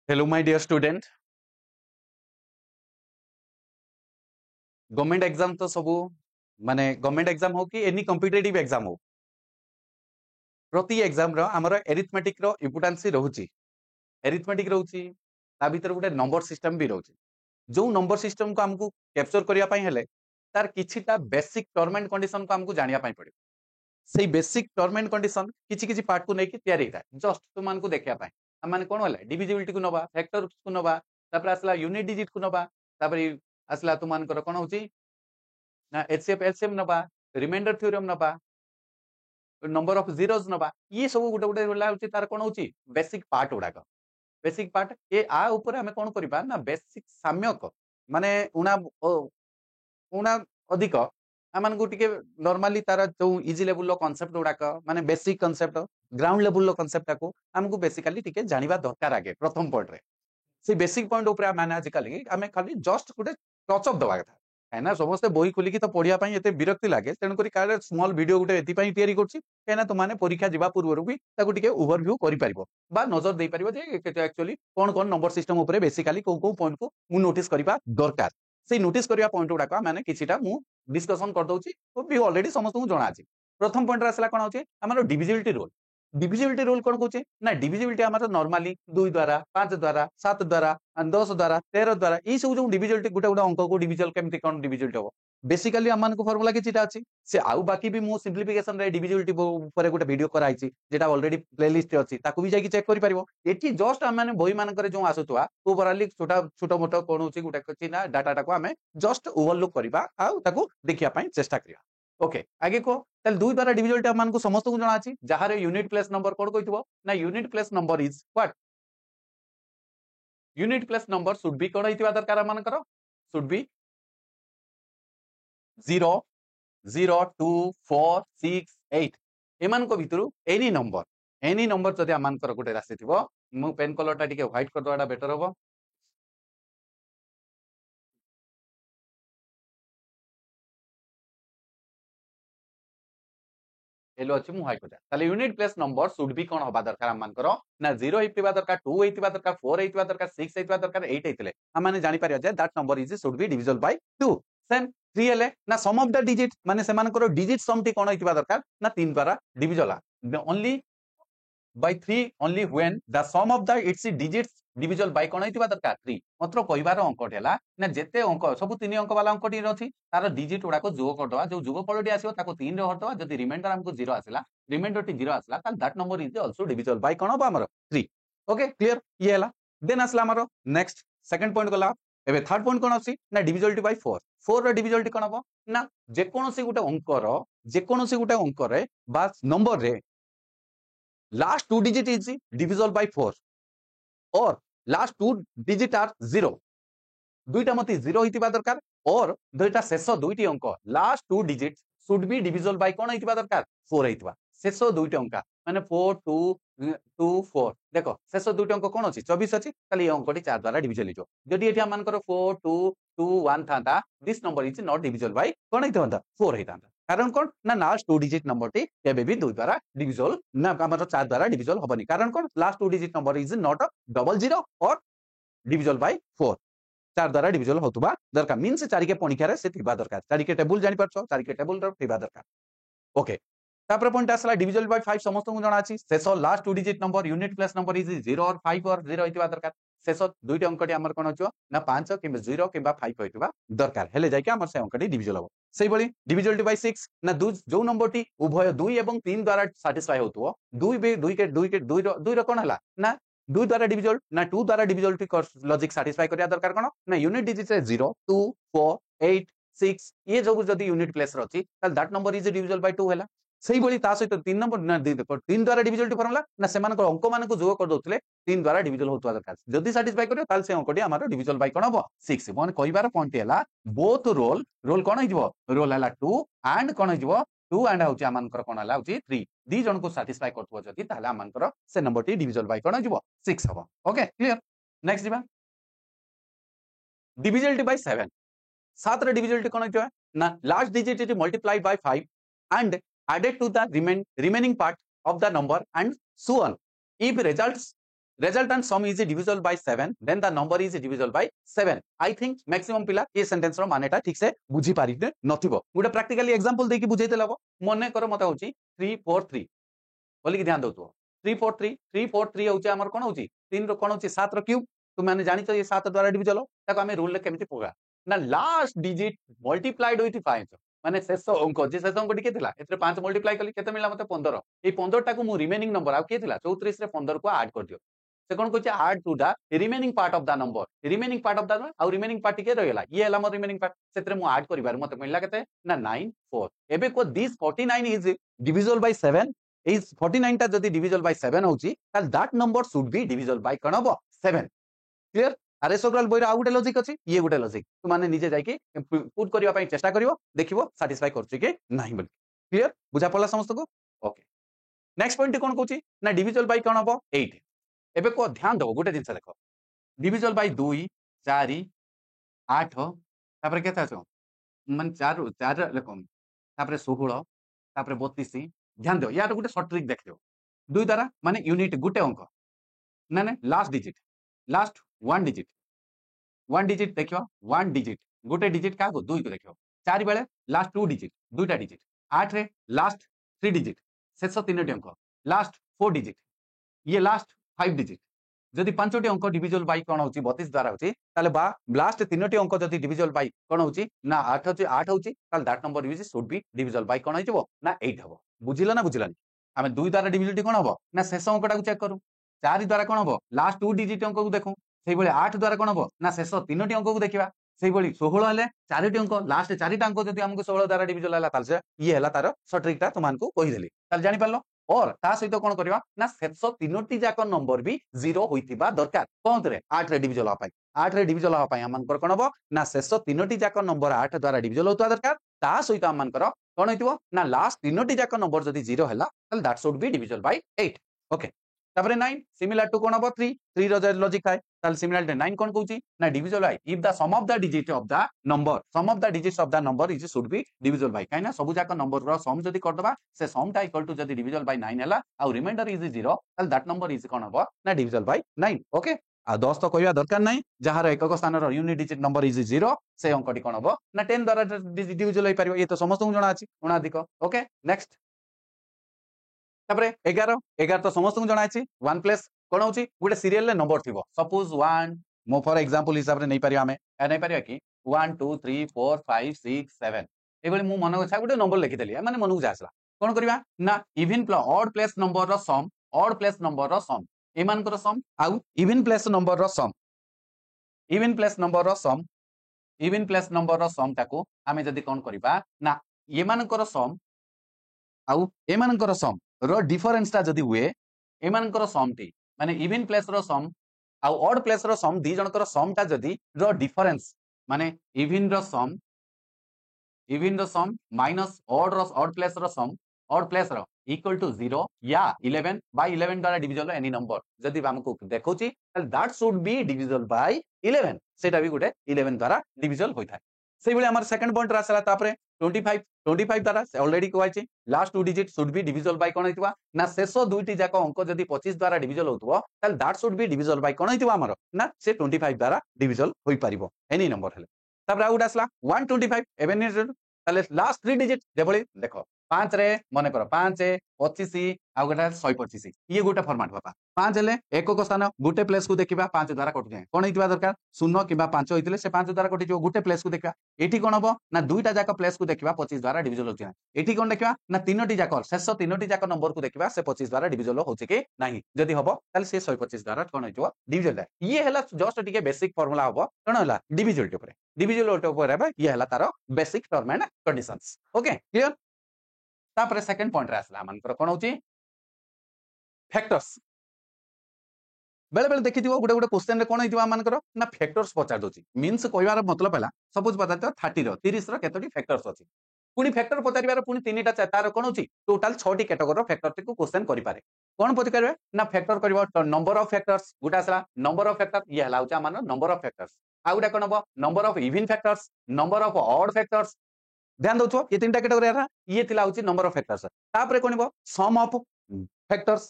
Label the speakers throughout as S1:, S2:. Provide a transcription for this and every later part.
S1: Hello, my dear student. Government exam तो सब माने गवर्नमेंट एग्जाम हो कि एनी कॉम्पिटिटिव एग्जाम हो प्रति एग्जाम रो हमर एरिथमेटिक रो इंपोर्टेंस रहउची एरिथमेटिक रहउची ता भीतर गुटे नंबर सिस्टम भी रहउची जो नंबर सिस्टम को हमको कैप्चर करिया पई हेले तार किछिटा बेसिक टर्म एंड कंडीशन को हमको जानिया पई पड़े सेही बेसिक टर्म एंड कंडीशन किछि किछि पार्ट को नेकी तयारी था जस्ट तुम मान को देखिया पई हम माने कोन होला डिविजिबिलिटी को नबा फैक्टर को नबा तापर असला यूनिट डिजिट को नबा तापर असला तुम मान कोन होची ना एचसीएफ एलसीएम नबा रिमाइंडर थ्योरम नबा नंबर ऑफ जीरोज नबा ये सब गुटे गुटे होला होची तार कोन होची बेसिक पार्ट उडाक बेसिक पार्ट ए आ ऊपर हमें कोन करबा ना बेसिक साम्यक माने उना उना अधिक आमान को टिके नॉर्मली तारा जो इजी लेवल लो कांसेप्ट उडाक माने basic concept ground level low concept को हमको बेसिकली टिके जानिबा दरकार आगे प्रथम पॉइंट रे से बेसिक पॉइंट ऊपर माने आजिकली आमे खाली जस्ट गुटे टच अप दवा कथा कहना समस्त बही खोलिकी तो पढ़िया पई एते विरक्ति लागे तेणु करी कार स्मॉल वीडियो गुटे एति पई तयारी करछि कहना तो माने परीक्षा जिबा पूर्व भी ताको टिके ओवरव्यू करि परिबो बा नजर देई परिबो जे एक्चुअली कोन कोन नंबर सिस्टम ऊपर बेसिकली को पॉइंट को मु नोटिस करिबा दरकार से नोटिस करिया पॉइंट उडाका माने किछिटा मु डिस्कशन कर दउछि तो भी ऑलरेडी समस्त को जणा अछि प्रथम पॉइंट आसला कोन होछि हमर डिविजिबिलिटी रूल डिविजिबिलिटी रूल कोन कहउछि ना डिविजिबिलिटी हमर नॉर्मली 2 द्वारा 5 द्वारा 7 द्वारा 10 द्वारा 13 द्वारा ई सब जो डिविजिबिलिटी गुटे गुटे अंक को डिविजल केमति कोन डिविजिबिलिटी हो बेसिकली हमन को फार्मूला किछिटा अछि से आउ बाकी भी मु सिंपलीफिकेशन रे डिविजिबिलिटी ऊपर गुटे वीडियो कराई छि जेटा ऑलरेडी प्लेलिस्ट अछि ताकू भी जाई चेक करि परिबो एठी जस्ट हम माने बही मानकर जो आसुतवा ओवरऑली छोटा छोटा मोटा कोन होछि गुटे कछि ना डाटा को हमें जस्ट ओवरलुक करबा आउ ताकू देखिया पई चेष्टा करिया ओके आगे को ताल 2 द्वारा डिविजिबिलिटी हमन को समस्त को जणा अछि जहारे यूनिट प्लेस नंबर कोड कहितबो ना unit place number is what unit place number should be कोन हितबा दरकार हमन करो शुड बी 0 0 2 4 6 8 एमान को भितरु एनी नंबर जदि हमन कर गुटे राशि थिबो मु पेन कलर टा टिके व्हाइट कर दोडा बेटर होबो एलो अछि मु व्हाइट कर ताले unit place number should be कोन होबा दरकार हमन करो ना 0 हितबा दरकार 2 हितबा दरकार 4 हितबा दरकार 6 हितबा दरकार 8 हितले हम माने जानि पारिया जे that number is should be divisible by 2 same 3 हेले ना सम ऑफ द डिजिट माने से मान करो डिजिट सम टी कोन हितबा दरकार ना 3 द्वारा divisible only by 3 only when the sum of the its digits divisible by कोन हितबा दरकार 3 मात्र कहिबार अंक हेला ना जेते अंक सब 3 अंक वाला अंक टी रछि तार डिजिट उडा को जोग करदवा जो जोगफल टी आसीबो ताको 3 रे हरदवा जदि रिमाइंडर हमको 0 आसिला रिमाइंडर टी 0 आसिला ताल that number is also divisible by कोन होबा हमर 3 ओके क्लियर ये हेला देन आसला हमर नेक्स्ट सेकंड पॉइंट गला एबे थर्ड पॉइंट कोन आसी ना डिविजिबिलिटी बाय 4 4 रो डिविजिबिलिटी कोन होबो ना जे कोनोसी गुटे अंक रे बा नंबर रे last 2 digit is divisible by 4 or last 2 digit are 0 दुईटा मते 0 हितिबा दरकार और दुईटा शेष दुईटी अंक last 2 digit should be divisible by कोन हितिबा दरकार 4 हितिबा शेष दुईटी अंक माने 4 2 2 4 देखो शेष दुईटी अंक कोन अछि 24 अछि ताली अंकटी 4 द्वारा डिविजिबल हिजो जदि एठी हमन करो 4 2 2 1 थांता this number is not divisible by कोन हितंता 4 हितंता कारण कोन ना लास्ट 2 डिजिट नंबर टी केबे भी 2 द्वारा डिविजिबल ना हमर 4 द्वारा डिविजिबल होबनी कारण कोन last 2 digit number is not double 0 और डिविजिबल बाय 4 4 द्वारा डिविजिबल होतबा दरकार मींस 4 के पणिखारे से थिबा दरकार 4 के टेबल जानि परछो 4 के टेबल रो थिबा दरकार ओके तापर पॉइंट आसला डिविजिबल बाय 5 समस्त को जणा अछि शेष last 2 digit number unit plus number is 0 और 5 और 0 हितबा दरकार शेष दुईटा अंकटी हमर कोन होचो ना 5 किबा 0 किबा 5 होइतबा दरकार हेले जाय के हमर से अंकटी डिविजिबल हो सेही बळी डिविजिबिलिटी बाय 6 ना जो नंबरटी उभय 2 एवं 3 द्वारा सैटिस्फाई होतबो 2 रो कोन हला ना 2 द्वारा डिविजिबल ना 2 द्वारा डिविजिबल टी लॉजिक सैटिस्फाई करिया दरकार कोन ना यूनिट डिजिट रे 0 2 4 8 6 ये जो जदी यूनिट प्लेस रो अछि ताल that number is divisible by 2 हैला सेही बळी ता सहित 3 नंबर ना 3 द्वारा डिविजिबिलिटी फार्मूला ना सेमान को अंक मान को जोग कर दोतले 3 द्वारा डिविजिबल होतवा दरकार जदी सैटिस्फाई करियो ताल से अंकटी हमर डिविजिबल बाय कोन हबो 6 माने कहिबार पॉइंट हैला बोथ रोल कोन हिजबो रोल हैला 2 एंड कोन हिजबो 2 एंड होची आमानकर कोन हैला होची 3 दी जन को सैटिस्फाई करथबो जदी ताले आमानकर से नंबर टी डिविजिबल बाय कोन हिजबो 6 हबो ओके क्लियर नेक्स्ट दिबा डिविजिबिलिटी बाय 7 7 रे डिविजिबिलिटी कोन हिजबो ना last digit is multiplied by 5 and added to the remaining part of the number and so on if results resultant sum is divisible by 7 then the number is divisible by 7 I think maximum पिला ये sentence रो मानेटा ठीक से बुझी पारि नथिबो गुटे practically example देकी बुझेइते लबो मने कर मते होची 343 बोली कि ध्यान दउतो 343 होची हमर कोन होची 3 रो कोन होची 7 रो क्यूब तुम माने जानि तो ये 7 द्वारा डिविजल हो ताको हमें रूल ले केमिति पगा ना लास्ट डिजिट मल्टीप्लाइड विथ 5 माने शेष अंक जे शेष अंक टिके थिला एतरे 5 मल्टीप्लाई कली केते मिला मते 15 ए 15 टाको मु रिमेनिंग नंबर आ के थिला 34 रे 15 को ऐड कर दियो से कोन कहचे add to the remaining part of the number remaining part of the आ रिमेनिंग पार्ट टिके रहला ये हला मोर रिमेनिंग पार्ट सेतरे मु ऐड करिबार मते मिलला केते ना 94 एबे को this 49 is divisible by 7 is 49 टा जदी डिविजिबल बाय 7 होची ताल that number should be divisible by कोन हबो 7 क्लियर आरे सोग्राल बोइरा आ गुटे लॉजिक अछि ये गुटे लॉजिक तु माने निजे जाई के पुट करिया पई चेष्टा करिवो देखिवो सैटिस्फाई करछि के नाही बोल क्लियर बुझा पड़ला समस्त को ओके नेक्स्ट पॉइंट कोन कहूची ना डिविजिबल बाय कोन हबो 8 एबे को ध्यान दो गुटे जिंस देखो डिविजिबल बाय 2 4 8 तापर केता छ मन 4 4 लेखम तापर 16 तापर 32 ध्यान दो यार गुटे शॉर्ट ट्रिक देखियो 2 द्वारा माने यूनिट गुटे अंक ना ना लास्ट वन डिजिट देखियो 1 डिजिट गुटे डिजिट का 2 को देखियो 4 बेले लास्ट 2 डिजिट दुईटा डिजिट 8 रे लास्ट 3 डिजिट शेष 3 अंक लास्ट 4 डिजिट ये लास्ट 5 डिजिट जदि 5टी अंक डिविजिबल बाय कोन होची 32 द्वारा होची ताले बा लास्ट 3टी अंक जदि डिविजिबल बाय कोन होची ना 8 होची ताले that number is should be divisible by कोन होइबो ना 8 हबो बुझिला ना बुझिलानी आमे 2 द्वारा डिविजिबिलिटी कोन हबो ना शेष अंकटा को चेक करू 4 द्वारा कोन हबो लास्ट 2 डिजिट अंक को देखू सेही बळे 8 द्वारा कोन हबो ना शेष 3टी अंक को देखिबा सेही बळे 16 हेले 4टी अंक लास्ट 4टा अंक जदि हमको 16 द्वारा डिविजिबल हला ताले ये हला तार शॉर्ट ट्रिकटा तुमान को कहि देली ताले जानि पारलो और ता सहित कोन करबा ना शेष 3टी जाक नंबर भी 0 होइतिबा दरकार कोन रे 8 रे डिविजिबल हबा 8 रे डिविजिबल हबा हमन कोन हबो ना शेष 3टी जाक नंबर 8 द्वारा डिविजिबल होतबा दरकार ता सहित हमन कोन होइतिबो ना लास्ट 3टी जाक नंबर जदि 0 हला ताले that should be divisible bye 8 okay तापर 9 सिमिलर टू कोन हबो 3 रो लॉजिक है ताल सिमिलर टू 9 कोन कहूची ना divisible by if the sum of the digit of the number sum of the digits of the number is should be divisible by काइना सब जाक नंबर रो सम जदी कर दबा से सम टा इक्वल टू जदी डिविजिबल बाय 9 हला आ रिमाइंडर इज 0 ताल दैट नंबर इज कोन हबो ना डिविजिबल बाय 9 ओके आ 10 तो कहबा दरकार नै जहार एकक स्थान रो यूनिट डिजिट नंबर इज 0 से अंकटी कोन हबो ना 10 द्वारा डिविजिबल होई परियो ये तो समस्त को जणा अछि उणाधिक ओके नेक्स्ट तापरे 11 तो समस्त को जणा अछि 1 प्लस कोन होची गुटे सीरियल ले नंबर थिबो सपोज 1 मो फॉर एग्जांपल हिसाब रे नै परियो हमें ए नै परियो कि 1 2 3 4 5 6 7 एबेले मु मन अच्छा गुटे नंबर लिखि देली माने मनकु जासला कोन करबा ना even plus odd plus number रो सम ऑड प्लस नंबर रो सम एमान को सम आउ इवन प्लस नंबर रो सम इवन प्लस नंबर रो सम इवन प्लस नंबर रो सम ताको हमें जदी कोन करबा ना एमान को सम आउ एमान को सम रो डिफरेंस ता जदी हुए एमान को सम टी माने इवन प्लस रो सम आउ ऑड प्लस रो सम दी जण को सम ता जदी रो डिफरेंस माने इवन रो सम माइनस ऑड प्लस रो सम ऑड प्लस रो इक्वल टू 0 या 11 बाय 11 द्वारा डिविजिबल एनी नंबर जदी हमको देखौची ताल that should be divisible bye 11 सेटा भी गुटे 11 द्वारा डिविजिबल होई थाय सेही बले हमर सेकंड पॉइंट रासला तापरे 25 द्वारा ऑलरेडी कहै last 2 digit should be divisible by कोन होइतबा ना शेष दुईटी जाक अंक जदी 25 द्वारा डिविजिबल होतबो ताल that should be divisible by कोन होइतबा हमर ना से 25 द्वारा डिविजिबल होई परिबो एनी नंबर हेले तापर आउट आसला 125 एबेन ताले लास्ट 3 डिजिट जेबोली देखो 5 रे मने करो 5 25 आ गोटा 125 ये गोटा फॉर्मेट बापा 5 हेले एकक स्थान गुटे प्लेस को देखिबा 5 द्वारा कटि जाय कोन हितबा दरकार 0 किबा 5 होइतिले से 5 द्वारा कटि जो गुटे प्लेस को देखिबा एठी कोन हबो ना दुईटा जाक प्लेस को देखिबा 25 द्वारा डिविजिबल होछि ना एठी कोन देखिबा ना तीनोटी जाक शेष तीनोटी जाक नंबर को देखिबा से 25 द्वारा डिविजिबल होछि के नाही जदी हबो ताले से 125 द्वारा कोन होइतो डिविजिबल ये हला जस्ट टिके बेसिक फार्मूला हबो कोन हला डिविजिबल ऊपर बा ये हला तारो basic term and conditions okay clear तापर सेकंड पॉइंट रे आसला मानकर कोन होछि फैक्टर्स बेले बेले देखि दियो गुटे गुटे क्वेश्चन रे कोन हितबा मानकर ना फैक्टर्स पचार दोछि मींस कहबार मतलब हला सपोज पचार 30 रो 30 रो केतोटी फैक्टर्स अछि पुनी फैक्टर पचारिबार पुनी तीनटा तार कोन होछि टोटल 6 टी कैटेगरी रो फैक्टर को क्वेश्चन करि पारे कोन पचारबे ना फैक्टर करबा नंबर ऑफ फैक्टर्स गुटा आसला नंबर ऑफ फैक्टर ये हला होछि मान नंबर ऑफ फैक्टर्स आ गुटा कोन हबो number of even factors number of odd factors ध्यान दो ये तीनटा कैटेगरी रहा ये थिला होछि नंबर ऑफ फैक्टर्स तापरे कोन हबो sum of factors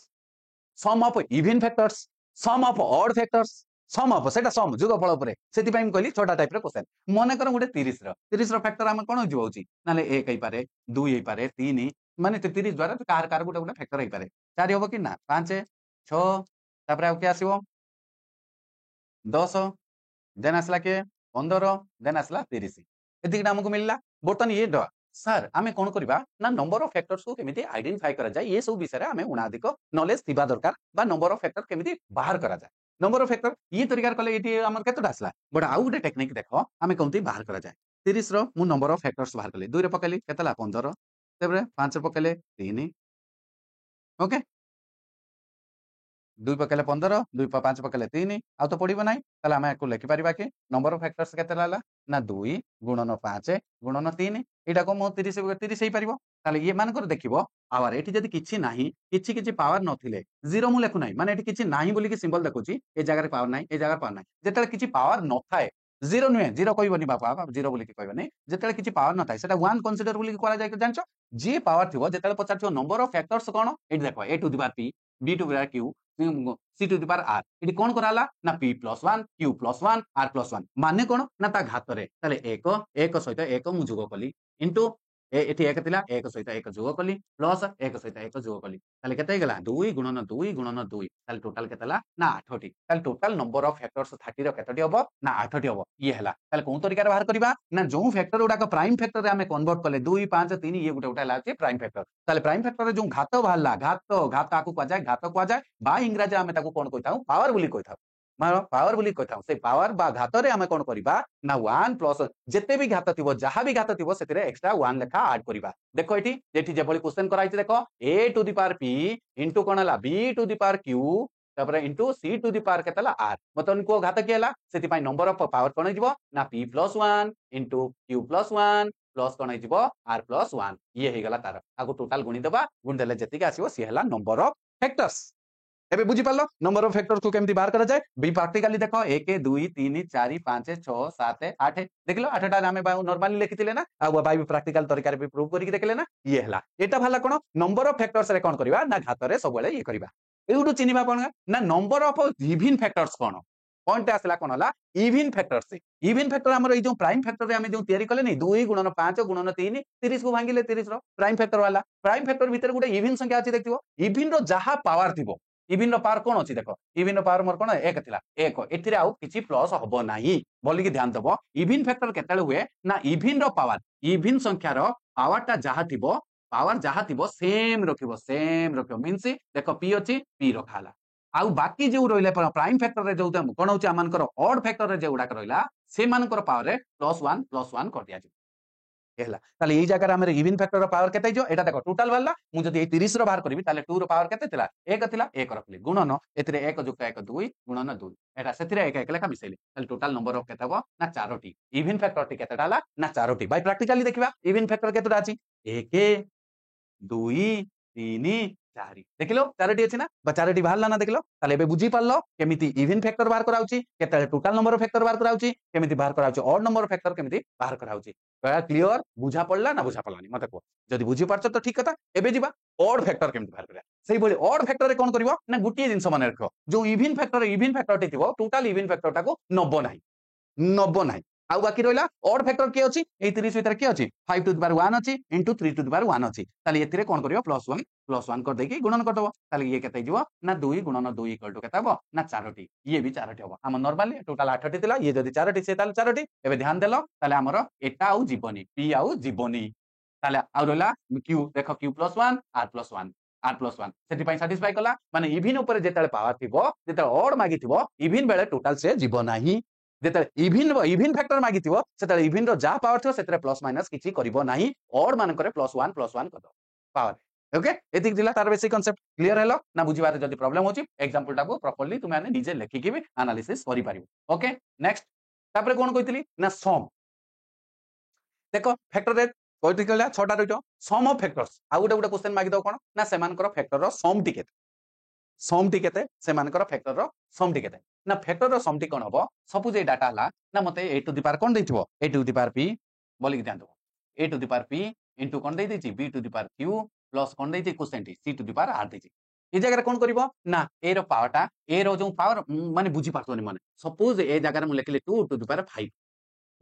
S1: sum of even factors sum of odd factors sum of सेटा सम जोगफल ऊपर सेति पई कहली छोटा टाइप रे क्वेश्चन मन कर गोटे 30 रो फैक्टर हम कोन हो होची नाले 1 हेई पारे 2 हेई पारे 3 माने 30 द्वारा कार कार गोटे गोटे फैक्टर हेई पारे 4 होबो कि ना 5 6 तापर आ के आसीबो 10 देन आसला के 15 देन आसला 30 एतिकटा हमको मिलला बर्तन ये ड सर आमे कोन करबा ना नंबर ऑफ फैक्टर्स को केमिति आइडेंटिफाई करा जाय ये सब विषय रे आमे उनाधिक नॉलेज थिबा दरकार बा नंबर ऑफ फैक्टर केमिति बाहर करा जाय नंबर ऑफ फैक्टर ये तरीका कले एटी हमर केतटा आसला बट आउ गुटे टेक्निक देखो आमे कोनति बाहर करा जाय 30 रो मु नंबर ऑफ फैक्टर्स बाहर कले 2 रे पकेली केतला 15 तबरे 5 रे पकेले 3 ओके 2 पकेले 15 2 5 पकेले 3 आ तो पड़िबो नाही ताले आमे को लिखि परिबा कि नंबर ऑफ फैक्टर्स केते लाला ना 2 गुणन 5 गुणन 3 एटा को मो 30 30 हेई परिबो ताले ये मान कर देखिबो आवर एठी जदी किछि नाही किछि पावर नथिले जीरो मु लेखु नाही माने एठी किछि नाही बोली कि सिंबल देखुची ए जगह रे पावर नाही ए जगह पावर नाही जेतले किछि पावर न थाए जीरो नुए जीरो कहबोनी बापा जीरो बोली कि कहबोनी जेतले किछि पावर न थाए सेटा 1 कंसीडर बोली कि करा जाय जानचो जे पावर थिबो जेतले पचार थियो नंबर ऑफ फैक्टर्स कोन एठी देखो a to the power p b to the power q c to the power r एठी कोन कराला ना p + 1 q + 1 r + 1 माने कोन ना ता घात रे ताले 1 1 सहित 1 मु जोग कली इनटू एठी 1 थिला 1 सहित 1 जोग कली प्लस 1 सहित 1 जोग कली ताले केते गेला 2 गुणन 2 गुणन 2 ताले टोटल केतेला ना 8 टी ताले टोटल नंबर ऑफ फैक्टर्स 30 रो केतेटी हबो ना 8 टी हबो ये हला ताले कोन तरीका रे बाहर करबा ना जो फैक्टर उडा का प्राइम फैक्टर रे हमें कन्वर्ट कले 2 5 3 ये गुटे गुटे लाचे प्राइम फैक्टर ताले प्राइम फैक्टर रे जो घात बाहरला घात आकु को जाय बा इंग्रजी हमें ताकू कोन कहिताऊ पावर बोली कहिताऊ मारो पावर बोली कहिताऊ से पावर बा घात रे हमें कोन करबा ना 1 प्लस जेते भी घात थिबो जहां भी घात थिबो सेतिरे एक्स्ट्रा 1 लेखा ऐड करबा देखो एठी जेठी जेबोली क्वेश्चन कराइछि देखो a to the power p into कोन हला b to the power q तबरे into c to the power केतला r मतन को घात के हला सेति पई नंबर ऑफ पावर कोन हिजबो ना p + 1 इनटू q + 1 प्लस कोन हिजबो r + 1 ये हे गला तार आगो टोटल गुणी देबा गुण देले जति के आसीबो सी हला नंबर ऑफ फैक्टर्स एबे बुझी पालो नंबर ऑफ फैक्टर्स को केमती बाहर करा जाय बी प्रैक्टिकली देखो 1 2 3 4 5 6 7 8 देखलो 8टा हमें नॉर्मली लिखितिले ना आ बाई प्रैक्टिकल तरीका रे भी प्रूव करिक देखले ना ये हला एटा भाला कोन नंबर ऑफ फैक्टर्स रे कोन करबा ना घात रे सब बेले ये करबा एउडू चिनिबा कोन ना number of even factors cone point आसला कोन हला इवन फैक्टर हमर ए जो प्राइम फैक्टर रे हमें जो तयारी कले नै 2 गुणन 5 गुणन 3 30 को भांगिले 30 रो प्राइम फैक्टर वाला प्राइम फैक्टर भीतर गुटे इवन संख्या अछि देखिबो इवन रो जहा पावर थिबो इवन रो पावर कोन अछि देखो इवन रो पावर मोर कोन 1 थिला 1 एथिरे आउ किछि प्लस हबो नाही बोली कि ध्यान दबो इवन फैक्टर केताले हुए ना इवन रो पावर इवन संख्या रो पावर ता जहा थिबो सेम रखिबो मींस देखो p अछि p रखाला आउ बाकी जो रहिले प्राइम फैक्टर रे जो कोन होची आमानकर ऑड फैक्टर रे जे उडा रहिला से मानकर पावर रे +1 कर दिया जे हेला ताले ए जगह हमरे इवन फैक्टर रो पावर केते जो एटा देखो टोटल वाला मु जदी 30 रो बाहर करबी ताले 2 रो पावर केते थिला 1 थिला 1 रखली गुणन एथिरे 1 + 1 2 गुणन 2 एटा सेथिरे 1 1 लेखा मिसेली ताले टोटल नंबर ऑफ केते हबो ना 4टी इवन फैक्टर टी केतेटा हला ना 4टी बाय प्रैक्टिकली देखिबा इवन फैक्टर केतेटा अछि 1 2 3 4 देखिलो 4टी अछि ना बा 4टी बाहरला ना देखिलो ताले एबे बुझी पारलो केमिति इवन फैक्टर बाहर कराउची केते टोटल नंबर ऑफ फैक्टर बाहर कराउची केमिति बाहर कराउची ऑड नंबर ऑफ फैक्टर केमिति बाहर कराउची क्लियर बुझा पड़ला ना बुझा पड़लानी मते को जदी बुझी पारछ तो ठीक कथा एबे जिबा ऑड फैक्टर केमिति बाहर करिया सेही बोली ऑड फैक्टर रे कोन करबो ना गुटिए जिंस माने रखो जो इवन फैक्टर टी थिबो टोटल इवन फैक्टर टाको 90 नाही आउ बाकी रहिला ऑड फैक्टर के अछि ए 30 भीतर के अछि 5 टू द पावर 1 अछि इनटू 3 टू द पावर 1 अछि ताले एथिरे कोन करियो +1 कर देकी गुणन करदबो ताले ये केते जिवो ना 2 गुणन 2 इक्वल टू केते हबो ना 4टी ये भी 4टी हबो हम नॉर्मली टोटल 8टी थिला ये जदी 4टी से ताले 4टी एबे ध्यान देलो ताले हमर एटा आउ जीवनी p आउ जीवनी ताले आउ रहला q देखो q + 1 r + 1 सेति पई सैटिस्फाई कला माने इवन ऊपर जेतले पावर थिबो जेतले ऑड मागी थिबो इवन बेले टोटल से जीव नाही जेतले इवन फैक्टर मागी थिबो सेतले इवन रो जा पावर थिबो सेतरे प्लस माइनस किछि करिवो नाही ऑड मान करे +1 करदो पावर ओके एतिक दिला तार बेसिक कांसेप्ट क्लियर हेलो ना बुझिबारे जदी प्रॉब्लम होची एग्जांपल टाको प्रॉपर्ली तुमे आने निजे लेखि के भी एनालिसिस करि पारिबो ओके नेक्स्ट तापरे कोन कहितली ना सम देखो फैक्टर रे कहितली कला 6टा रहितो सम of factors uh Gute question मागी दो कोन ना सेमानकर फैक्टर रो सम टी केते सेमानकर फैक्टर रो सम टी केते ना फैक्टर रो सम टी कोन हबो सपोज ए डाटा हला ना मते a टू द पावर कोन दैथिबो a to the power p बोली कि ध्यान दो a to the power p into कोन दै दैछि b to the power q plus कोन दैछि quotient c to the power r दैछि ए जगह कौन करिवो ना ए रो पावरटा ए रो जो पावर माने बुझी पारतोनी माने सपोज ए जगह मु लिखले 2 टू द पावर 5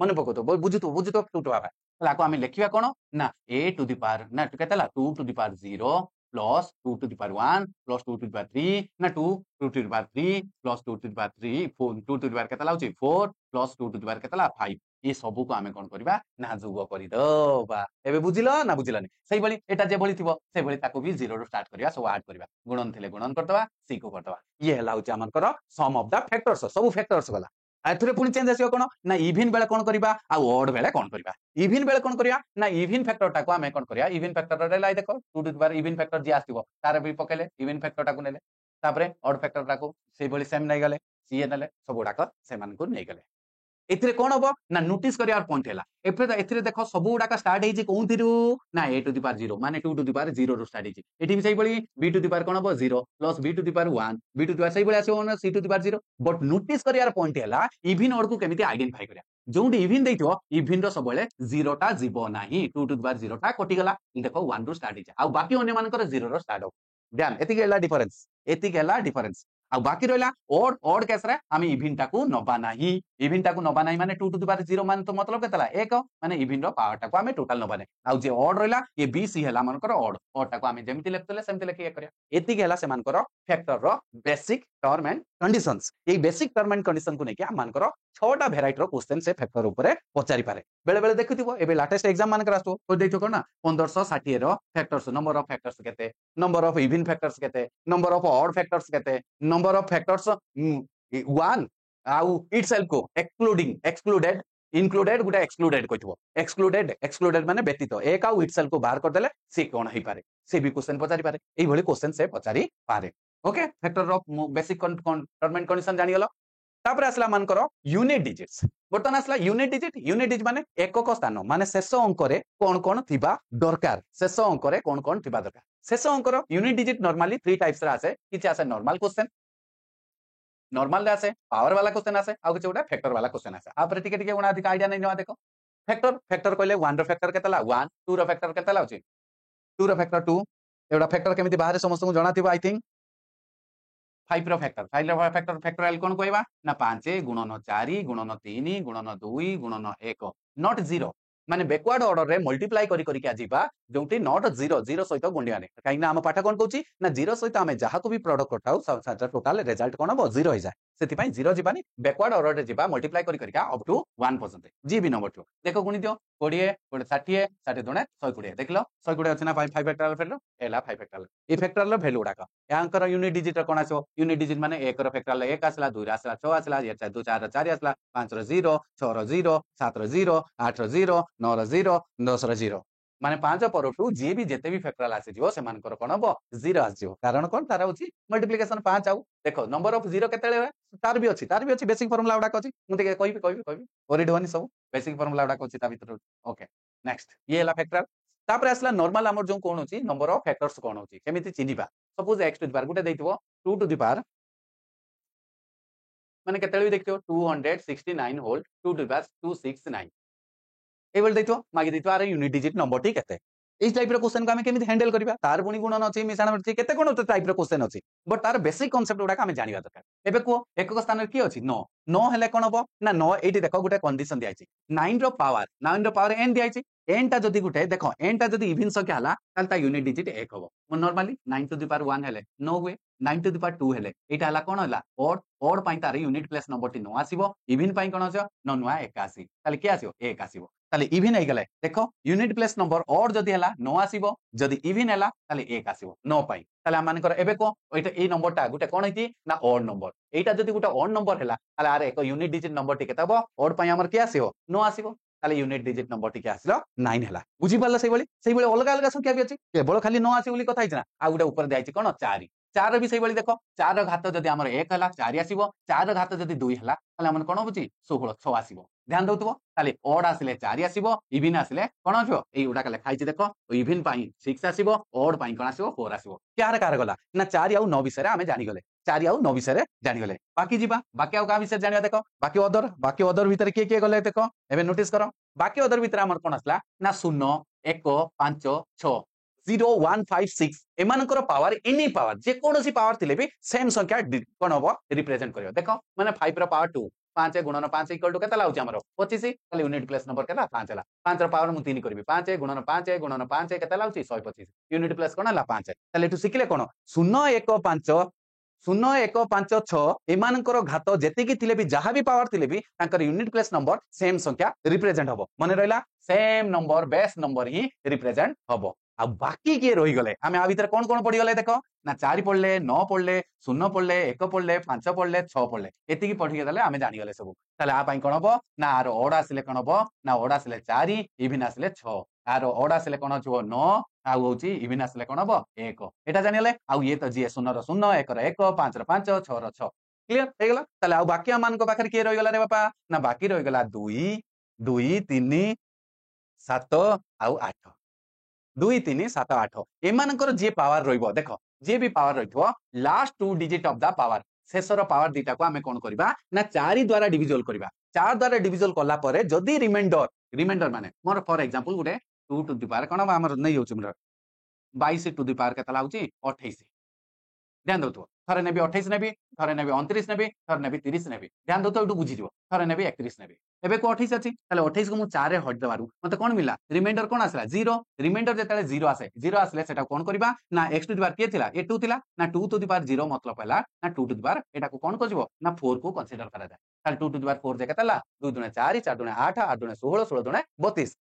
S1: मन पको बुझु तो 2 टू पावर ताला को आमे लिखिबा कोन ना a टू द पावर ना केतला 2 to the power 0 plus 2 to the power 1 plus 2 to the power 3 ना 2 two to the power 3 plus 2 to the power 3 4 2 to the power केतला होची 4 प्लस 2 टू द पावर केतला 5 ये सबू को आमे कोन करबा ना जोग करि दबा एबे बुझिलो ना बुझिलानी सही बली एटा जे बली थिबो सही बली ताको भी 0 रो स्टार्ट करिया सब ऐड करिया गुणन थिले गुणन करतबा सी को करतबा ये हला होची हमनकर सम ऑफ द फैक्टर्स सब फैक्टर्स वाला एथरे पुनी चेंज आसीबो कोन ना इवन बेले कोन करबा आ ऑड बेले कोन करबा इवन बेले कोन करिया ना इवन फैक्टर टाको आमे कोन करिया इवन फैक्टर रे लाई देखो 2 to the power even factor जे आसीबो तारे भी पकेले इवन फैक्टर टाको नेले तापरे ऑड फैक्टर टाको सेही बली सेम नै गले सीए नेले सब डाक सेमान को नै गले एथिरे कोन हबो ना नोटिस करियार पॉइंट हैला एथिरे देखो सब डाका स्टार्ट हेजी कोनथिरु ना a टू द पावर 0 माने 2 टू द पावर 0 रो स्टार्ट हेजी एठी भी सही बली b टू द पावर कोन हबो 0 plus b to the power 1 b to the power सही बली आसीबो ना c to the power 0 but notice करियार पॉइंट हैला इवन ऑड को केमिति आइडेंटिफाई करिया जोंडी इवन देइथो इवन रो सबले 0 टा जीवो नाही 2 टू द पावर 0 टा कटि गला देखो 1 रो स्टार्ट हेजा आ बाकी अन्य मानकर 0 रो स्टार्ट हो ध्यान एतिके हैला डिफरेंस आ बाकी रहला ऑड केस रे आमी इवन टाकू नबा नाही इवन टाकू नबा नाही माने 2 टू द पावर 0 मान तो मतलब केतला 1 माने इवन रो पावर टाकू आमी टोटल नबा नाही आ जे ऑड रहला ये बी सी हैला मानकर ऑड टाकू आमी जेमिति लेखतले सेमिति लेखि करिया एतिके हैला से मानकर फैक्टर रो बेसिक टर्म एंड कंडीशंस ए बेसिक टर्म एंड कंडीशन को नेकी मानकर 6टा वेराइटी रो क्वेश्चन से फैक्टर ऊपर पचारि पारे बेले बेले देखिथिबो एबे लेटेस्ट एग्जाम मानकर आसो को देखियो कोना 1560 रो फैक्टर्स नंबर ऑफ फैक्टर्स केते नंबर ऑफ इवन फैक्टर्स केते नंबर ऑफ ऑड फैक्टर्स केते नंबर ऑफ फैक्टर्स 1 आउ इटसेल्फ को एक्सक्लूडेड इनक्लूडेड गुटे एक्सक्लूडेड कहिथबो एक्सक्लूडेड माने व्यतीत एक आउ इटसेल्फ को बाहर कर देले से कोन होई पारे से भी क्वेश्चन पचारि पारे एई भली क्वेश्चन से पचारि पारे okay factor of basic term and condition जानि गेलो तापर आसला मानकर यूनिट डिजिट्स बर्तन आसला यूनिट डिजिट माने एकक स्थान माने शेष अंक रे कोन थिबा दरकार शेष अंक रे कोन थिबा दरकार शेष अंकर यूनिट डिजिट नॉर्मली 3 टाइप्स रे आसे किछ आसे नॉर्मल क्वेश्चन नॉर्मल रे आसे पावर वाला क्वेश्चन आसे आ किछ उडा फैक्टर वाला क्वेश्चन आसे आ प्रति के उना अधिक आईडिया नै नवा देखो फैक्टर कहले 1 रो फैक्टर केतला 1 2 रो फैक्टर केतला होची 2 रो फैक्टर 2 एडा फैक्टर केमिति बाहर समस्त को जणा थिबा आई थिंक 5 रो फैक्टर फैक्टोरियल कोन कहबा ना 5 गुणन 4 गुणन 3 गुणन 2 गुणन 1 नॉट 0 माने बैकवर्ड ऑर्डर रे मल्टीप्लाई करी करी के आजीबा जोंटी नॉट 0 सहित गुंडियाने काई ना हम पाठ कोन कहूची ना 0 सहित हमें जहा को भी प्रोडक्ट करताउ सारा टोटल रिजल्ट कोन हो 0 हो जाए सेति पई 0 जीबानी बैकवर्ड ऑर्डर रे जीबा मल्टीप्लाई करी करी का अप टू 1 परसेंट जी भी नंबर 2 देखो गुणी दियो 20 60 60 दुने 120 देखलो 120 अछि ना 5 फैक्टोरियल फेलो एला 5 फैक्टोरियल ए फैक्टोरियल वैल्यू उडाका यांकर यूनिट डिजिट कोन आसो यूनिट डिजिट माने 1 रो फैक्टोरियल 1 आसला 2 रो आसला 6 आसला 2 4 रो 4 आसला 5 रो 0 6 रो 0 7 रो 0 8 रो 0 9 रो 0 10 रो 0 माने 5 परठू जे भी जेते भी फैक्टोरियल आसी जिवो से मानकर कोन हबो 0 आसी जिवो कारण कोन तारा होची मल्टीप्लिकेशन 5 आउ देखो नंबर ऑफ 0 केतेले तार भी अछि बेसिक फार्मूला उडा अछि मु ते कहबी ओरिडोनी सब बेसिक फार्मूला उडा अछि ता भीतर ओके नेक्स्ट ये हला फैक्टोरियल तापर आसला नॉर्मल हमर जो कोन होची नंबर ऑफ फैक्टर्स कोन होची केमिति चिनिबा suppose x to the power गुटे दैथिबो 2 टू द पावर माने केतेले भी देखियो 269 होल 2 टू द पावर 269 एबल दैतो मागी दैतो आरे यूनिट डिजिट नंबर टी केते इस टाइप रो क्वेश्चन को हमें केमिति हैंडल करबा तार गुणी गुणन अछि मिश्रण अछि केते कोन टाइप रो क्वेश्चन अछि बट तार बेसिक कांसेप्ट उडा हमें जानिबा दरकार एबे को एकक स्थान रे की अछि 9 हेले कोन हबो ना 9 एठी देखो गुटे कंडीशन दिया अछि 9 रो पावर n दिया अछि n ता जदी गुटे देखो n ता जदी इवन संख्या हला ताल ता यूनिट डिजिट 1 हबो नॉर्मली 9 टू द पावर 1 हेले 9 हुए 9 टू द पावर 2 हेले एटा हला कोन हला ऑड पई तार यूनिट प्लेस नंबर टी 9 आसीबो इवन पई कोन आछो 9 81 ताले के आसीबो 1 आसीबो ताले इवन हे गेले देखो यूनिट प्लेस नंबर ऑड जदी हला 9 आसीबो जदी इवन हला ताले 1 आसीबो 9 पई ताले हम मानकर एबे को एटा ए नंबर टा गुटे कोन हेती ना ऑड नंबर एटा जदी गुटे ऑड नंबर हला ताले आरे एक यूनिट डिजिट नंबर टी केता हबो ऑड पई हमर के आसीबो 9 आसीबो ताले यूनिट डिजिट नंबर टी के आसीलो 9 हला बुझी पाला सेही बळी अलग अलग संख्या भी अछि केवल खाली 9 आसी बोली कथा हिचना आ गुटे ऊपर दियाछि कोन 4 4 भी सेही बळी देखो 4 घात जदी हमर 1 हला 4 आसीबो 4 घात जदी 2 हला ताले हमन कोन होबुची 16 6 आसीबो ध्यान दउतबो ताले ऑड आसिले 4 आसीबो इवन आसिले कोन आछो एई उडा का लिखाइछि देखो इवन पई 6 आसीबो ऑड पई कोन आसीबो 4 आसीबो कार गला ना 4 आउ 9 विषय रे हमें जानि गले 4 आउ 9 विषय रे जानि गले बाकी जीवा बाकी आउ का विषय जानिया देखो बाकी अदर भीतर के गले देखो एबे नोटिस करो बाकी अदर भीतर हमर कोन आसला ना 0 1 5 6 0156 एमानकर पावर एनी पावर जे कोनोसी पावर थिले भी सेम संख्या कोन हबो रिप्रेजेंट करियो देखो माने 5 रो पावर 2 5 गुणन 5 इक्वल टू केता लाउची हमरो 25 खाली यूनिट प्लेस नंबर केता 5 ला 5 रो पावर मु 3 करबी 5 गुणन 5 केता लाउची 125 यूनिट प्लेस कोन ला 5 ताले एटू सिखले कोन 015 0156 एमानकर घात जेतिकी थिले भी जहां भी पावर थिले भी तांकर यूनिट प्लेस नंबर सेम संख्या रिप्रेजेंट हबो मने रहला सेम नंबर बेस नंबर ही रिप्रेजेंट हबो आ बाकी किए रही गले आमे आ भीतर कोन कोन पड़ी गले देखो ना 4 पड़ले 9 पड़ले 0 पड़ले 1 पड़ले 5 पड़ले 6 पड़ले एतिकी पढ़ी गले आमे जानि गले सब ताले आ पई कोन हबो ना आर ओड आसिले कोन हबो ना ओड आसिले 4 इविन आसिले 6 आर ओड आसिले कोन जो 9 आ होची इविन आसिले कोन हबो 1 एटा जानि गले आ ये तो जे 0 रो 0 1 रो 1 5 रो 5 6 रो 6 क्लियर हे गला ताले आ बाकी मान को पाखर के रही गला रे बापा ना बाकी रही गला 2 2 3 7 आ 8 2 3 7 8 एमानकर जे पावर रहिबो देखो जे भी पावर रहिथो last 2 digit of the power शेषर पावर दीटा को हमें कोन करबा ना 4 द्वारा डिविजन करबा 4 द्वारा डिविजन करला परे जदी रिमाइंडर माने more for example Gute 2 to the power कोन हमर नै होची मोर 22 टू द पावर केता लाउची 28 ध्यान दो थरे नेबी 28 नेबी थरे नेबी 29 नेबी थरे नेबी 30 नेबी ध्यान दो एटू बुझी दियो थरे नेबी 31 नेबी एबे को 28 अछि ताले 28 को मु 4 रे हट देबारु मते कोन मिला रिमाइंडर कोन आसला 0 रिमाइंडर जेताले 0 आसे 0 आसले सेटा कोन करबा ना x टू द पावर के थिला ए 2 थिला ना 2 टू द पावर 0 मतलब पहला ना 2 टू द पावर एटा को कोन करजिवो ना 4 को कंसीडर करा जाय ताले 2 टू द पावर 4 जे केतला 2 दुने 4 4 दुने 8 8 दुने 16 16 दुने 32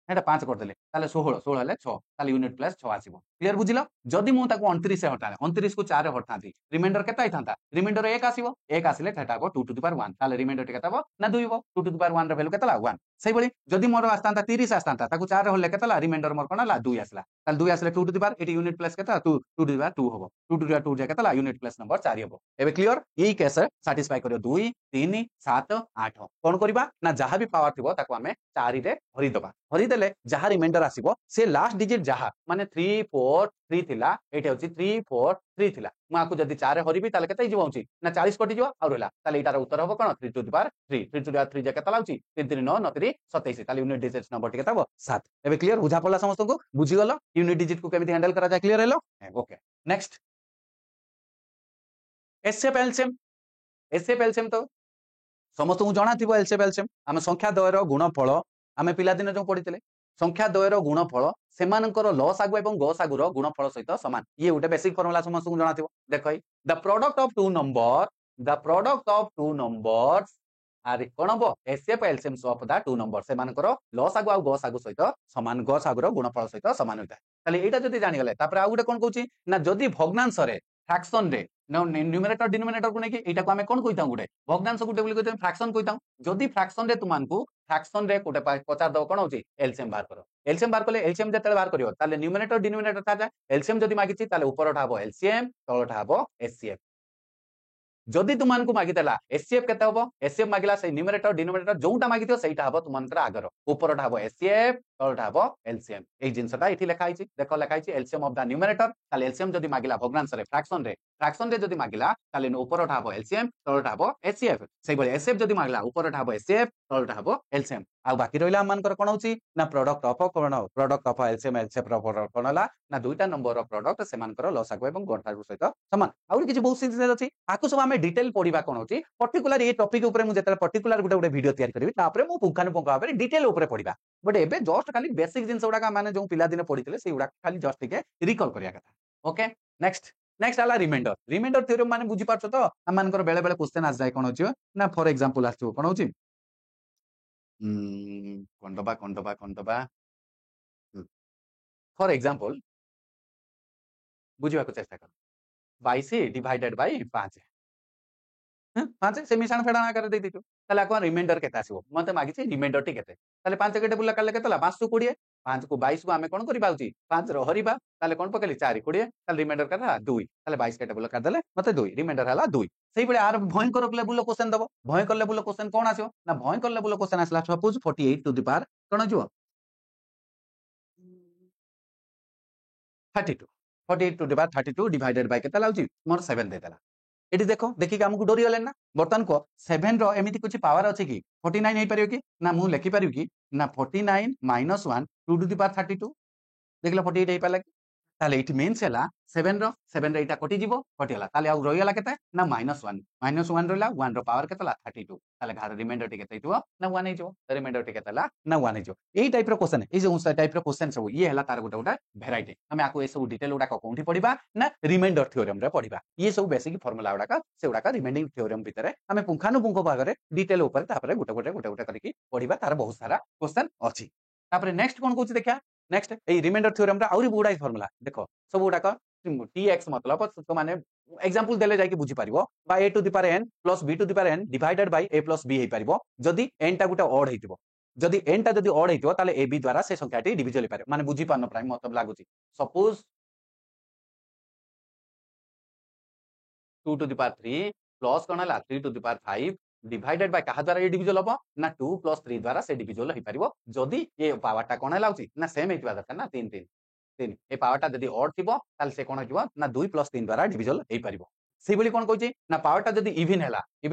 S1: एटा 5 कर देले ताले 16 16 हेले 6 ताले यूनिट प्लस 6 आसीबो क्लियर बुझिलो जदी मु ताको 29 से हटाले 29 को 4 रे हटाती रिमाइंडर केता आइथांता रिमाइंडर 1 आसीबो 1 आसीले ठेटा को 2 टू द पावर 1 ताले रिमाइंडर केता हो ना 2 हो 2 टू द पावर 1 रे वैल्यू केतला 1 सही बोली जदी मोर आस्तांता 30 आस्तांता ताको 4 रे होले केतला रिमाइंडर मोर कोनला 2 आसला ताले 2 आसले 2 टू द पावर एटी यूनिट प्लस केता 2 टू टू द पावर 2 होबो 2 टू द पावर 2 जे केतला यूनिट प्लस नंबर 4 होबो एबे क्लियर यही केस सैटिस्फाई करियो 2 3 7 8 कोन करबा ना जहां भी पावर थिबो ताको हमें 4 रे भरि दबा भरि देले जहां रिमाइंडर आसीबो से लास्ट डिजिट जहां माने 3 4 3 थिला एटे होची 3 4 3 थिला माको जदी 4 रे हरिबी ताले केतै जीवौची ना 40 कटि जीव आ रहला ताले इटार उत्तर होबो कोन 3 to the power 3 3 to the power 3 जे केतला होची 3 3 9 9 3 27 ताले यूनिट डिजिट नंबर टिके तबो 7 एबे क्लियर बुझा पड़ला समस्त को बुझी गलो यूनिट डिजिट को केमिति हैंडल करा जाय clear hello okay next SF LCM तो समस्त को जणा थिबो एलसीएफ एलसीएम हम संख्या द्वयर गुणफल आमे पिला दिन जो पढितले संख्या द्वयर गुणफल सेमानकर लसागु एवं गसागुर गुणफल सहित समान ये गोटे बेसिक फॉर्मूला समस्त को जणा थिबो देखै the product of two numbers are कोन हबो एसएफ LCM of the two number सेमानकर लसागु आ गसागु सहित समान गसागुर गुणफल सहित समान होता ताले एटा जदी जानि गले तापर आ गोटे कोन कहूची ना जदी भग्नांश रे फ्रैक्शन रे न्यूमरेटर डिनोमिनेटर को नेकी एटा को हमें कोन कहितां गुटे भग्नांश गुटे बोली कहितां फ्रैक्शन कहितां जदी फ्रैक्शन रे तुमानकू फ्रैक्शन रे कोटे पचार दो कोन होची एलसीएम बाहर करो एलसीएम बाहर करले एलसीएम जेतेले बाहर करियो ताले न्यूमरेटर डिनोमिनेटर था एलसीएम जदी मागिची ताले ऊपरटा हबो एलसीएम तळटा हबो एचसीएफ जदी तुमानकू मागितला एचसीएफ केते हबो एचसीएफ मागिला से न्यूमरेटर डिनोमिनेटर जोंटा मागिथियो सेटा हबो तुमानकर आगर ऊपरटा हबो एचसीएफ तळटा हबो एलसीएम एई जिंसटा इथि लेखा आइची देखो लेखा आइची एलसीएम ऑफ द न्यूमरेटर ताले एलसीएम जदी मागिला भग्नांश रे फ्रैक्शन रे जदी मागिला ताले ऊपरटा हबो एलसीएम तळटा हबो एचसीएफ सेई बोले एचसीएफ जदी मागिला ऊपरटा हबो एचसीएफ तळटा हबो एलसीएम आ बाकी रहिला मानकर कोन होची ना प्रोडक्ट ऑफ एलसीएम एलसीएफ रो प्रोडक्ट कोनला ना दुईटा नंबर रो प्रोडक्ट सेमानकर लसागु एवं गणफल सहित समान आउर किछि बहुत सिंथेसिस अछि आकु सब हमें डिटेल पढिबा कोन होची पर्टिकुलर ए टॉपिक ऊपर मु जेतले पर्टिकुलर गुटे वीडियो तयार करबी तापरे मु पुंखानुपुंखा भाबरे डिटेल ऊपर पढिबा बट एबे जस्ट खाली बेसिक जिंस उडा का माने जो पिला दिन पढितले से उडा खाली जस्ट के रिकॉल करिया कथा ओके नेक्स्ट आला रिमाइंडर थ्योरम माने बुझी पारछो तो हम मानकर बेले बेले क्वेश्चन आस जाय कोन होची ना फॉर एग्जांपल आछो कोन होची कोंडबा फॉर एग्जांपल बुझिबा को चेष्टा कर 22 डिवाइडेड बाय 5 5 से मिशान फेडाना कर दे दितो ताले को रिमाइंडर केते आसीबो मते मागिछि रिमाइंडर टी केते ताले 5 केटे बुला काले केतला 520 5 को 22 को हमें कोन करि पाउची 5 रो हरिबा ताले कोन पकेली 4 20 ताले रिमाइंडर केता 2 ताले 22 केटे बुला कर देले मते 2 रिमाइंडर हला 2 सेही बळे आर भयंकर लेवल क्वेश्चन दबो भयंकर लेवल क्वेश्चन कोन आसीबो ना भयंकर लेवल क्वेश्चन आसला सपोज 48 टू द पावर कोन जो 32 48 to the power 32 divided by केता लाउची मोर 7 दे देला एटी देखो देखि के हमकु डोरी गले ना बर्तन को 7 रो एमिति कुछ पावर अछि कि 49 हे परियो कि ना मु लेखि परियो कि ना 49 - 1 2 टू द पावर 32 देखला 48 हे पाला ताले इट मीन्स हैला 7 रो एटा कटि जीवो कटिला ताले आ रहि गेला केते ना -1 -1 रहला 1 रो पावर केतेला 32 ताले घर रिमाइंडर टी केते हितबो ना 1 हे जो रिमाइंडर टी केतेला ना 1 हे जो एई टाइप रो क्वेश्चन ए जो टाइप रो क्वेश्चन सब ये हैला तार गोटा भेराइटी हमें आको ए सब डिटेल उडा कोंठी पढिबा ना रिमाइंडर थ्योरम रे पढिबा ये सब बेसिक फार्मूला उडा से उडा रिमाइंडिंग थ्योरम भितरे हमें पुंखानुपुंख भागरे डिटेल ऊपर तापरे गोटे करके पढिबा तार बहुत सारा क्वेश्चन अछि तापरे नेक्स्ट कोन कहूची देखिया नेक्स्ट ए रिमाइंडर थ्योरम रा आउरी बुडाई फार्मूला देखो सब गुडाक टीएक्स मतलब तो माने एग्जांपल देले जाय कि बुझी पारिबो बा a to the power n plus b to the power n divided by a plus b हे पारिबो जदी n टा गुटा ऑड हेतिबो जदी n टा जदी ऑड हेतिबो ताले ab द्वारा से संख्याटी डिविजल हे पारे माने बुझी पानो प्राइम मतलब लागुची suppose 2 to the power 3 plus कोन हला 3 to the power 5 divided by कहा द्वारा ये डिविजल हबो ना 2 प्लस 3 द्वारा से डिविजल हे पारिबो जदी ये पावर टा कोन हलाउची ना सेम हेतिबा दरकार ना 3 3 3 ए पावर टा जदी ऑड थिबो ताल से कोन हेतिबो ना 2 प्लस 3 द्वारा डिविजल हे पारिबो से बोली कोन कहूची ना पावर टा जदी इवन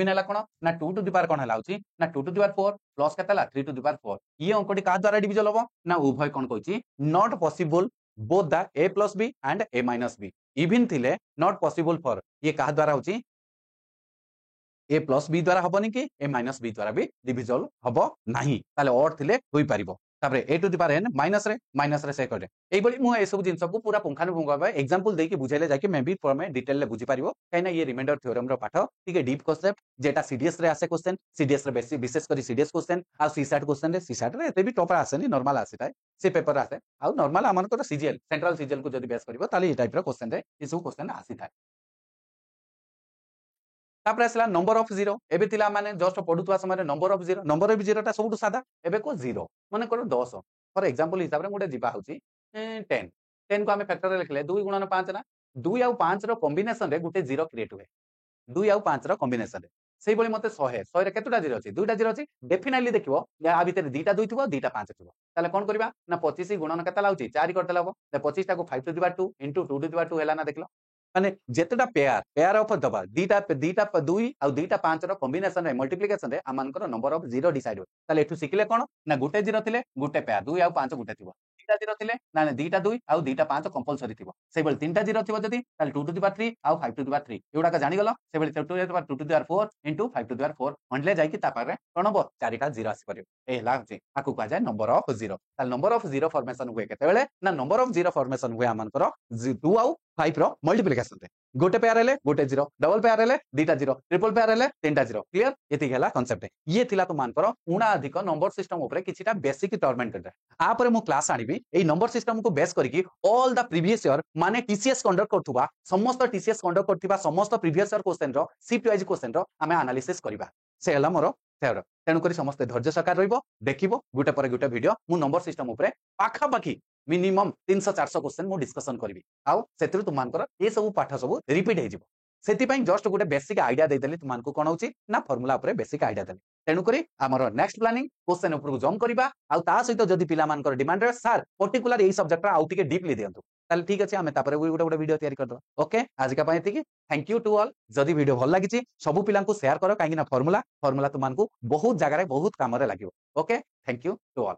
S1: हैला कोन ना 2 टू द पावर कोन हलाउची ना 2 टू द पावर 4 प्लस केतला 3 टू द पावर 4 ये अंकटी कहा द्वारा डिविजल हबो ना उभय कोन कहूची not possible both the a plus b and a minus b even थिले नॉट पॉसिबल फॉर ये कहा द्वारा होची ए प्लस बी द्वारा हबनी कि ए माइनस बी द्वारा भी डिविजल हबो नाही ताले और थिले होई परिबो तापरे a to the power n minus रे से करे एई बली मु ए सब जिंस को पूरा पुंखानुपुंख भाबे एग्जांपल देकी बुझाइले जाके मे बी फॉर्मे डिटेल ले बुझी परिबो काइना ये रिमाइंडर थ्योरम रो पाठ ठीक डीप कांसेप्ट जेटा सीडीएस रे आसे क्वेश्चन सीडीएस रे बेसी विशेष करी सीडीएस क्वेश्चन आ सीसैट क्वेश्चन रे सीसैट रे एते भी टॉपर आसेनी नॉर्मल आसीता से पेपर आसे आ नॉर्मल हमन को सीजीएल सेंट्रल सीजीएल को जदी बेस करबो ताले ए टाइप रो क्वेश्चन रे ई सब क्वेश्चन आसीता तापर आसला नंबर ऑफ जीरो एबे तिला माने जस्ट पढुतवा समय नंबर ऑफ जीरो ता सबटु सादा एबे को जीरो माने करो 10 फॉर एग्जांपल हिसाब रे मोटे जिबा होची 10 10 को हमें फैक्टर रे लिखले 2 गुणन 5 ना 2 आ 5 रो कॉम्बिनेशन रे गुटे जीरो क्रिएट हुए 2 आ 5 रो कॉम्बिनेशन रे सेही बोली मते 100 रे केतुटा जीरो अछि दुइटा जीरो अछि डेफिनेटली देखिबो या आ भीतर दुइटा 2 थिबो दुइटा 5 थिबो ताले कोन करबा ना 25 गुणन केता लाउची 4 करदेला हो 25 टा को 5 to the power 2 into 2 to the power 2 हैला ना देखलो माने जेतेटा पेयर ऑफ दबा दीटा 2 आ दीटा 5 रो कॉम्बिनेशन रे मल्टीप्लिकेशन रे आमानकर नंबर ऑफ जीरो डिसाइड हो ताले एठु सिखले कोन ना गुटे जीरो थिले गुटे पेयर 2 आ 5 गुटे थिबो दीटा जीरो थिले ना दीटा 2 आ दीटा 5 कंपलसरी थिबो से बेल तीनटा जीरो थिबो जदी ताले 2 टू द पावर 3 आ 5 टू द पावर 3 एउडा का जानि गलो से बेल 2 to the power 4 into 5 to the power 4 हंडले जाई कि ता पारे कोन हो चारिटा जीरो आसी परियो ए लाग आकु का जाय नंबर ऑफ जीरो ताले नंबर ऑफ जीरो फॉर्मेशन हुए केते बेले ना नंबर ऑफ जीरो फॉर्मेशन हुए आमानकर 2 आ 5 रो मल्टीप्लिकेशन रे गोटे पेयर हेले गोटे जीरो डबल पेयर हेले दीटा जीरो ट्रिपल पेयर हेले तीनटा जीरो क्लियर एति गेला कांसेप्ट ये थिला तो मान करो उणा अधिक नंबर सिस्टम ऊपर किछिटा बेसिक टर्मेंट करदे आ परे मु क्लास आनिबी एई नंबर सिस्टम को बेस करके ऑल द प्रीवियस ईयर माने टीसीएस कंडक्ट करथुबा समस्त टीसीएस कंडक्ट करथिबा समस्त प्रीवियस ईयर क्वेश्चन रो शिफ्ट वाइज क्वेश्चन रो हमें एनालिसिस करबा से हला मोर थेओर तेनु करी समस्त धैर्य सकार रहिबो देखिबो गुटे पर गुटे वीडियो मु नंबर सिस्टम ऊपर पाखा पाखी मिनिमम 300 400 क्वेश्चन मु डिस्कशन करबी आउ सेतिर तुमानकर ए सब पाठ सब रिपीट हे जिवो सेति पई जस्ट गुटे बेसिक आईडिया दे देली तुमानको कोन होची ना फार्मूला ऊपर बेसिक आईडिया देली तेनु करी हमर नेक्स्ट प्लानिंग क्वेश्चन ऊपर को जम करबा आउ ता सहित जदी पिला मानकर डिमांड रे सर पर्टिकुलर एई सब्जेक्ट रा आउ टिके डीपली दियंतु ताले ठीक अछि हमें तापरे गुटे वीडियो तयारी कर दो ओके आज का पई एतिकी थैंक यू टू ऑल जदी वीडियो भल लागिची सब पिला को शेयर करो काहे कि ना फार्मूला तुमानको बहुत जगह रे बहुत काम रे लागियो okay thank you to all